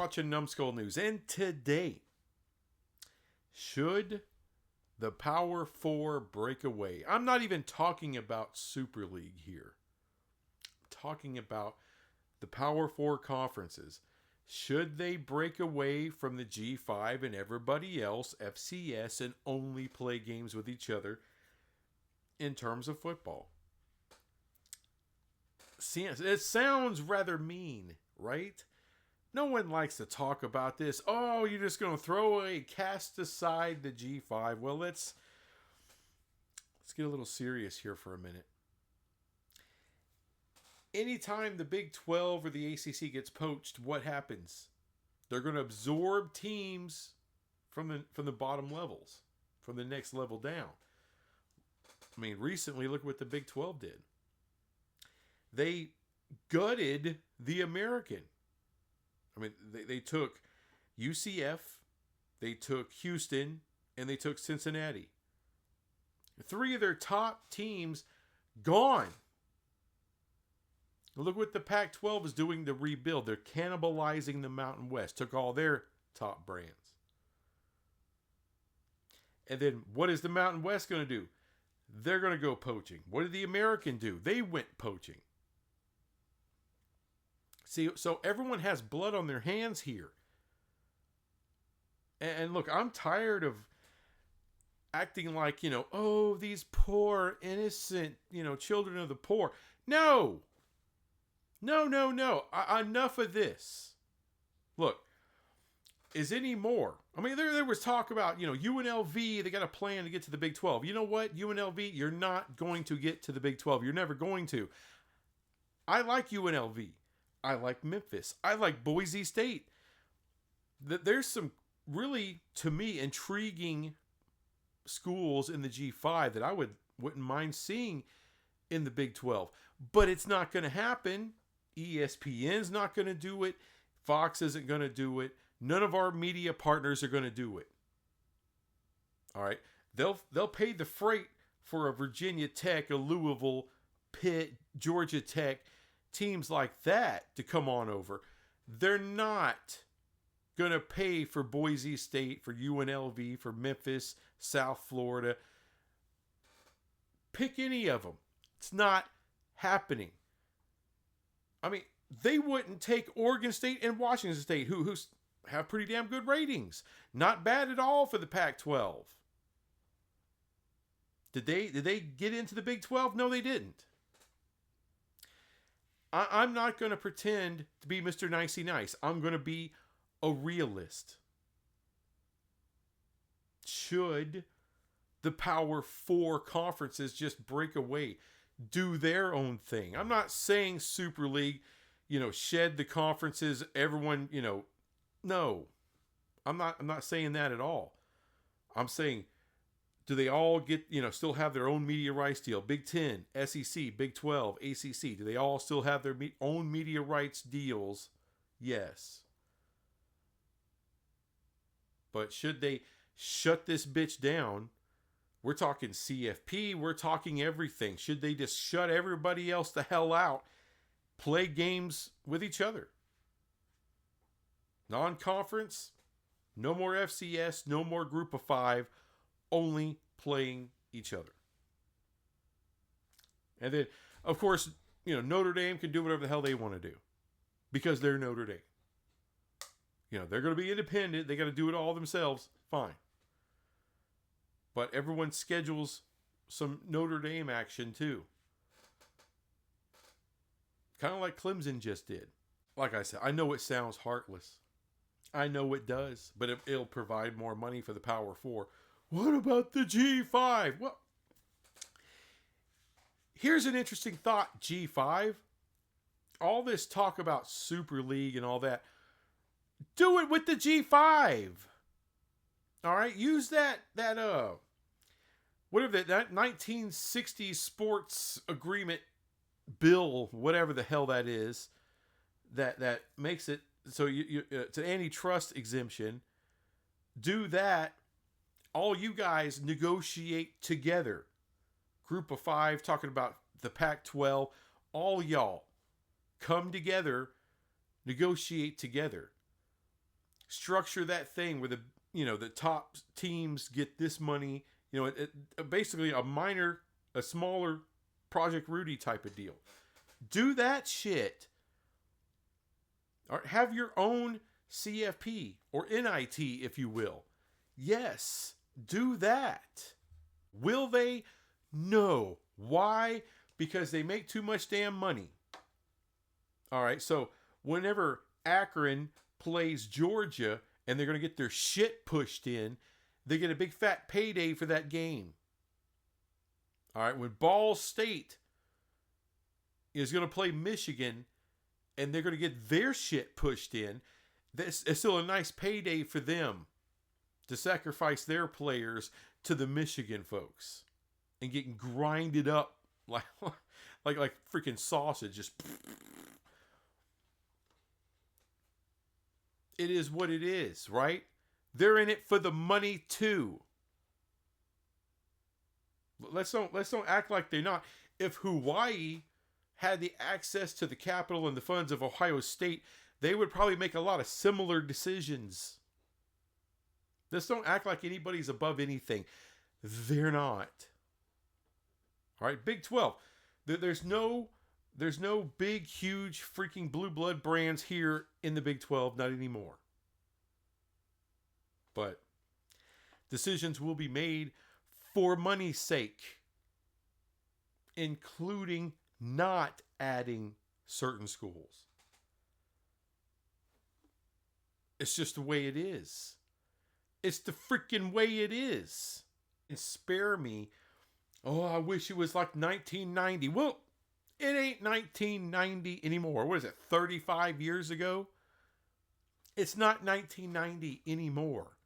watching Numbskull News, and today, should the Power 4 break away? I'm not even talking about Super League here. I'm talking about the Power 4 conferences. Should they break away from the G5 and everybody else, FCS, and only play games with each other in terms of football? See, it sounds rather mean, right? No one likes to talk about this. Oh, you're just going to throw away, cast aside the G5. Well, let's get a little serious here for a minute. Anytime the Big 12 or the ACC gets poached, what happens? They're going to absorb teams from the bottom levels, from the next level down. I mean, recently, look what the Big 12 did. They gutted the American. I mean, they took UCF, they took Houston, and they took Cincinnati. 3 of their top teams gone. Look what the Pac-12 is doing to rebuild. They're cannibalizing the Mountain West. Took all their top brands. And then what is the Mountain West going to do? They're going to go poaching. What did the American do? They went poaching. See, so everyone has blood on their hands here. And look, I'm tired of acting like, oh, these poor, innocent, children of the poor. No. Enough of this. Look, is any more? I mean, there was talk about, UNLV, they got a plan to get to the Big 12. You know what, UNLV, you're not going to get to the Big 12. You're never going to. I like UNLV. I like Memphis. I like Boise State. There's some really, to me, intriguing schools in the G5 that I wouldn't mind seeing in the Big 12. But it's not going to happen. ESPN's not going to do it. Fox isn't going to do it. None of our media partners are going to do it. All right. They'll pay the freight for a Virginia Tech, a Louisville, Pitt, Georgia Tech, teams like that to come on over. They're not going to pay for Boise State, for UNLV, for Memphis, South Florida. Pick any of them. It's not happening. I mean, they wouldn't take Oregon State and Washington State, who have pretty damn good ratings. Not bad at all for the Pac-12. Did they get into the Big 12? No, they didn't. I'm not going to pretend to be Mr. Nicey Nice. I'm going to be a realist. Should the Power 4 conferences just break away, do their own thing? I'm not saying Super League, shed the conferences, everyone, no. I'm not saying that at all. I'm saying, do they all get, still have their own media rights deal? Big 10, SEC, Big 12, ACC. Do they all still have their own media rights deals? Yes. But should they shut this bitch down? We're talking CFP. We're talking everything. Should they just shut everybody else the hell out? Play games with each other. Non-conference. No more FCS. No more Group of 5. Only playing each other. And then, of course, Notre Dame can do whatever the hell they want to do. Because they're Notre Dame. They're going to be independent. They got to do it all themselves. Fine. But everyone schedules some Notre Dame action too. Kind of like Clemson just did. Like I said, I know it sounds heartless. I know it does. But it'll provide more money for the Power 4. What about the G5? Well, here's an interesting thought, G5. All this talk about Super League and all that. Do it with the G5. All right? Use that whatever that 1960s sports agreement bill, whatever the hell that is, that makes it so it's an antitrust exemption. Do that. All you guys negotiate together. Group of 5, talking about the Pac-12. All y'all come together, negotiate together. structure that thing where the top teams get this money. Basically a smaller Project Rudy type of deal. Do that shit. Or have your own CFP or NIT, if you will. Yes, do that. Will they? No. Why? Because they make too much damn money. All right, so whenever Akron plays Georgia and they're going to get their shit pushed in, they get a big fat payday for that game. All right, when Ball State is going to play Michigan and they're going to get their shit pushed in, it's still a nice payday for them to sacrifice their players to the Michigan folks and getting grinded up like freaking sausage. Just it is what it is, right? They're in it for the money too. Let's don't act like they're not. If Hawaii had the access to the capital and the funds of Ohio State, they would probably make a lot of similar decisions. Let's don't act like anybody's above anything. They're not. All right, Big 12. There's no big, huge, freaking blue blood brands here in the Big 12, not anymore. But decisions will be made for money's sake, including not adding certain schools. It's just the way it is. It's the freaking way it is. And spare me. Oh, I wish it was like 1990. Well, it ain't 1990 anymore. What is it, 35 years ago? It's not 1990 anymore.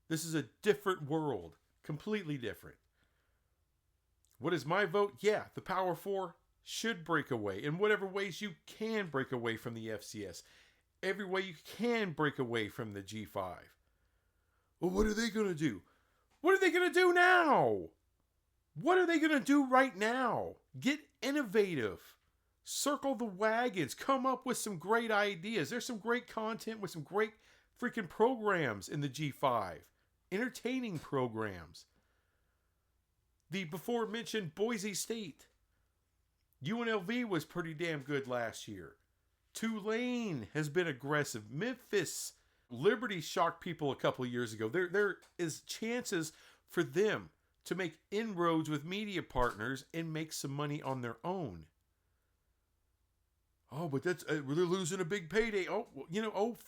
This is a different world. Completely different. What is my vote? Yeah, the Power Four should break away in whatever ways you can break away from the FCS. Every way you can break away from the G5. Well, what are they going to do? What are they going to do now? What are they going to do right now? Get innovative. Circle the wagons. Come up with some great ideas. There's some great content with some great freaking programs in the G5. Entertaining programs. The before mentioned Boise State. UNLV was pretty damn good last year. Tulane has been aggressive. Memphis, Liberty shocked people a couple of years ago. There is chances for them to make inroads with media partners and make some money on their own. Oh, but that's they're losing a big payday. Oh,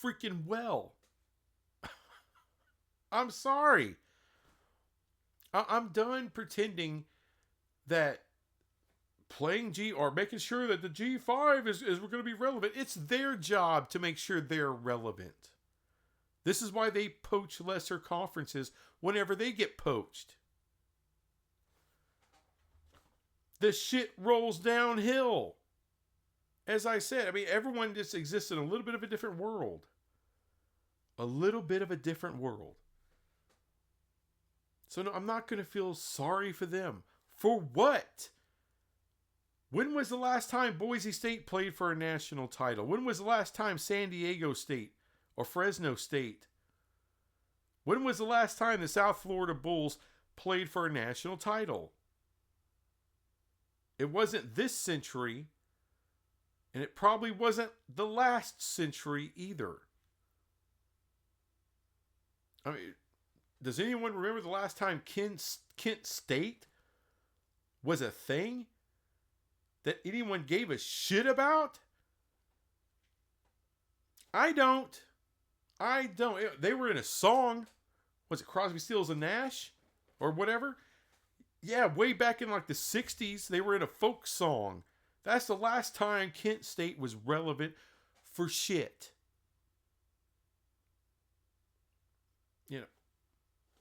freaking well. I'm sorry. I'm done pretending that playing G or making sure that the G5 is going to be relevant. It's their job to make sure they're relevant. This is why they poach lesser conferences whenever they get poached. The shit rolls downhill. As I said, everyone just exists in a little bit of a different world. A little bit of a different world. So no, I'm not going to feel sorry for them. For what? When was the last time Boise State played for a national title? When was the last time San Diego State or Fresno State? When was the last time the South Florida Bulls played for a national title? It wasn't this century, and it probably wasn't the last century either. Does anyone remember the last time Kent State was a thing that anyone gave a shit about? I don't. They were in a song. Was it Crosby, Stills, and Nash? Or whatever? Yeah, way back in like the 60s, they were in a folk song. That's the last time Kent State was relevant for shit.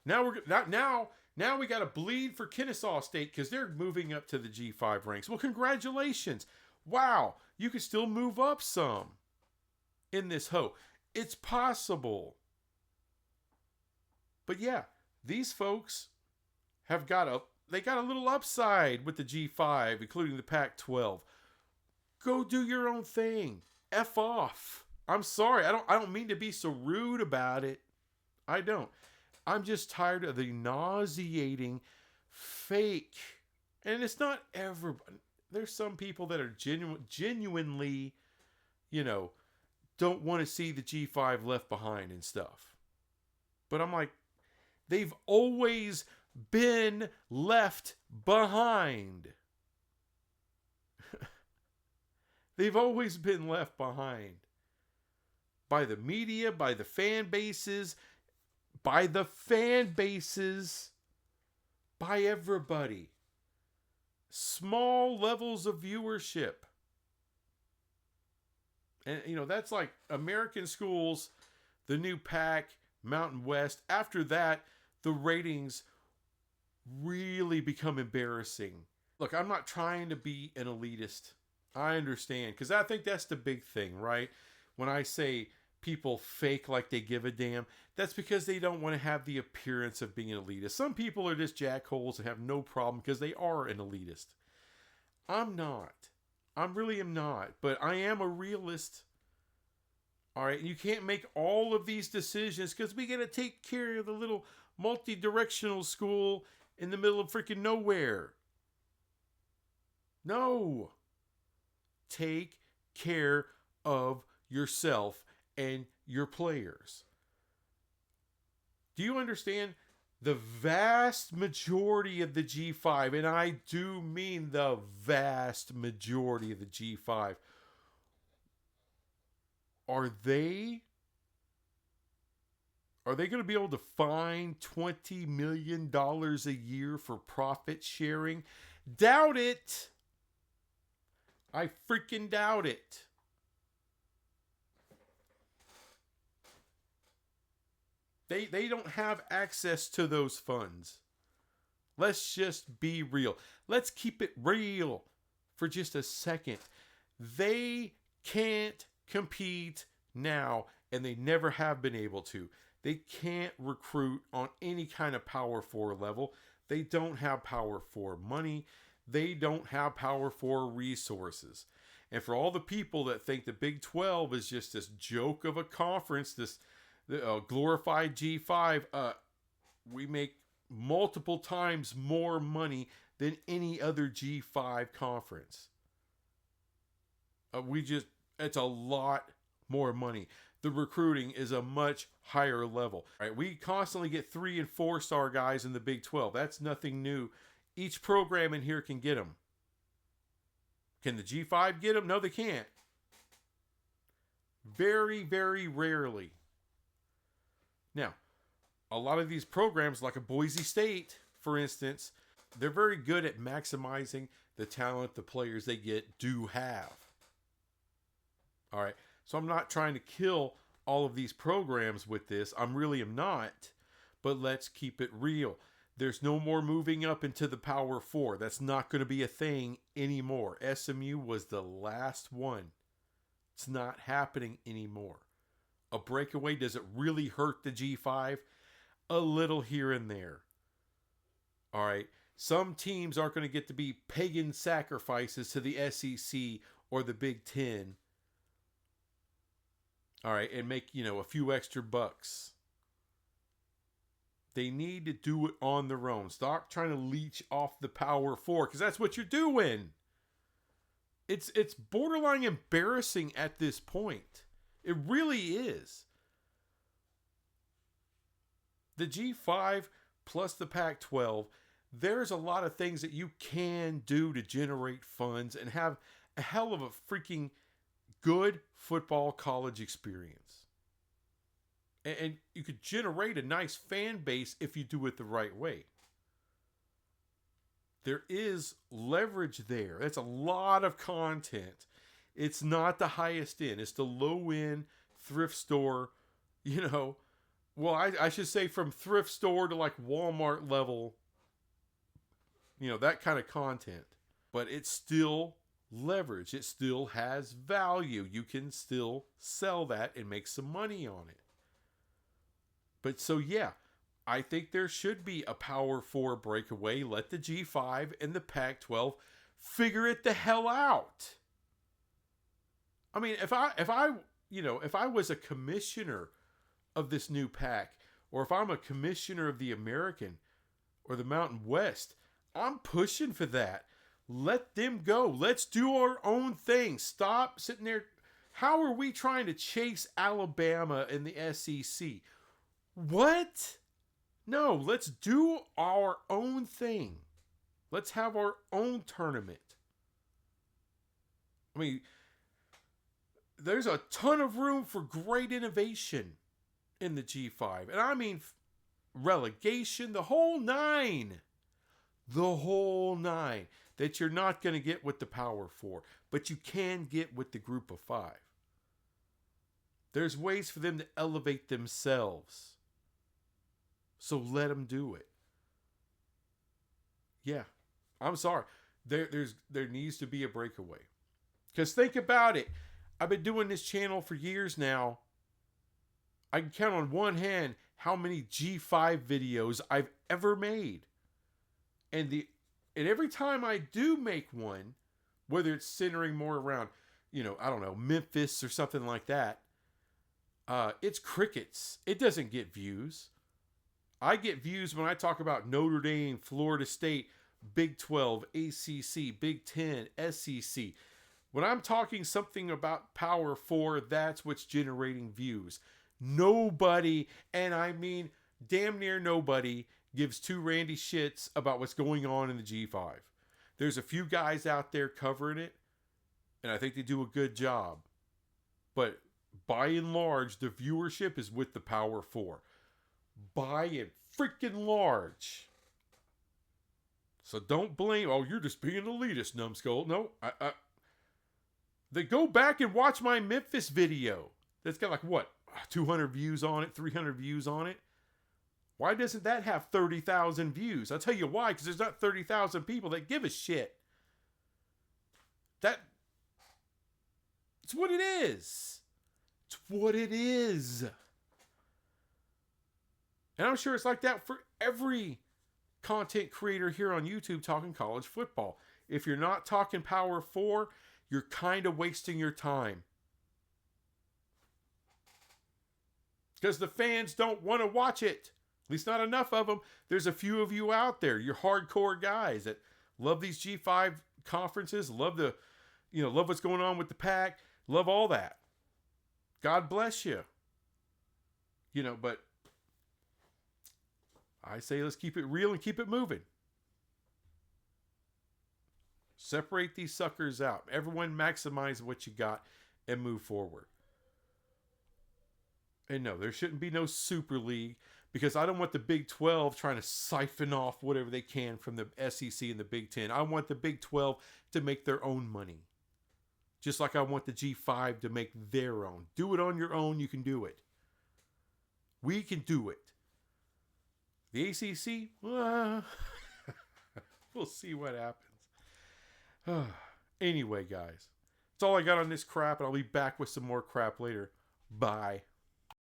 Now we got to bleed for Kennesaw State because they're moving up to the G5 ranks. Well, congratulations. Wow, you can still move up some in this hoe. It's possible. But yeah, these folks have got a little upside with the G5, including the Pac-12. Go do your own thing. F off. I'm sorry. I don't mean to be so rude about it. I don't. I'm just tired of the nauseating fake. And it's not everybody. There's some people that are genuinely, you know, don't want to see the G5 left behind and stuff. But I'm like, they've always been left behind. They've always been left behind. By the media, by the fan bases, by everybody. Small levels of viewership. And, that's like American schools, the new Pac, Mountain West. After that, the ratings really become embarrassing. Look, I'm not trying to be an elitist. I understand, because I think that's the big thing, right? When I say people fake like they give a damn, that's because they don't want to have the appearance of being an elitist. Some people are just jackholes and have no problem because they are an elitist. I'm not. I really am not. But I am a realist. All right. You can't make all of these decisions because we got to take care of the little multi-directional school in the middle of freaking nowhere. No. Take care of yourself and your players. Do you understand? The vast majority of the G5, and I do mean the vast majority of the G5, are they going to be able to find $20 million a year for profit sharing? Doubt it. I freaking doubt it. They don't have access to those funds. Let's just be real. Let's keep it real for just a second. They can't compete now, and they never have been able to. They can't recruit on any kind of Power 4 level. They don't have Power 4 money. They don't have Power 4 resources. And for all the people that think the Big 12 is just this joke of a conference, this glorified G5, we make multiple times more money than any other G5 conference. It's a lot more money. The recruiting is a much higher level. All right, we constantly get 3 and 4 star guys in the Big 12. That's nothing new. Each program in here can get them. Can the G5 get them? No, they can't. Very, very rarely. Now, a lot of these programs, like a Boise State, for instance, they're very good at maximizing the talent the players they get do have. All right. So I'm not trying to kill all of these programs with this. I really am not. But let's keep it real. There's no more moving up into the Power 4. That's not going to be a thing anymore. SMU was the last one. It's not happening anymore. A breakaway, does it really hurt the G5? A little here and there. All right. Some teams aren't going to get to be pagan sacrifices to the SEC or the Big Ten. All right. And make, a few extra bucks. They need to do it on their own. Stop trying to leech off the Power 4, because that's what you're doing. It's borderline embarrassing at this point. It really is. The G5 plus the Pac-12, there's a lot of things that you can do to generate funds and have a hell of a freaking good football college experience. And you could generate a nice fan base if you do it the right way. There is leverage there. That's a lot of content. It's not the highest end. It's the low end thrift store, Well, I should say from thrift store to like Walmart level, that kind of content. But it's still leverage. It still has value. You can still sell that and make some money on it. But so, yeah, I think there should be a Power 4 breakaway. Let the G5 and the Pac-12 figure it the hell out. I mean, if I if I was a commissioner of this new pack, or if I'm a commissioner of the American or the Mountain West, I'm pushing for that. Let them go. Let's do our own thing. Stop sitting there. How are we trying to chase Alabama in the SEC? What? No, let's do our own thing. Let's have our own tournament. I mean, there's a ton of room for great innovation in the G5. And I mean relegation, the whole nine. The whole nine. That you're not going to get with the Power Four, but you can get with the Group of Five. There's ways for them to elevate themselves. So let them do it. Yeah, I'm sorry. There needs to be a breakaway. Because think about it. I've been doing this channel for years now. I can count on one hand how many G5 videos I've ever made. And every time I do make one, whether it's centering more around, I don't know, Memphis or something like that, it's crickets. It doesn't get views. I get views when I talk about Notre Dame, Florida State, Big 12, ACC, Big 10, SEC. When I'm talking something about Power 4, that's what's generating views. Nobody, and I mean damn near nobody, gives two randy shits about what's going on in the G5. There's a few guys out there covering it, and I think they do a good job. But by and large, the viewership is with the Power 4. By and freaking large. So don't blame, you're just being elitist, numbskull. No, they go back and watch my Memphis video. That's got 200 views on it, 300 views on it. Why doesn't that have 30,000 views? I'll tell you why, because there's not 30,000 people that give a shit. It's what it is. It's what it is. And I'm sure it's like that for every content creator here on YouTube talking college football. If you're not talking Power 4, you're kind of wasting your time. Because the fans don't want to watch it. At least not enough of them. There's a few of you out there. You're hardcore guys that love these G5 conferences, love what's going on with the pack, love all that. God bless you. But I say let's keep it real and keep it moving. Separate these suckers out. Everyone maximize what you got and move forward. And no, there shouldn't be no Super League, because I don't want the Big 12 trying to siphon off whatever they can from the SEC and the Big 10. I want the Big 12 to make their own money. Just like I want the G5 to make their own. Do it on your own. You can do it. We can do it. The ACC, we'll see what happens. Anyway, guys, that's all I got on this crap, and I'll be back with some more crap later. Bye.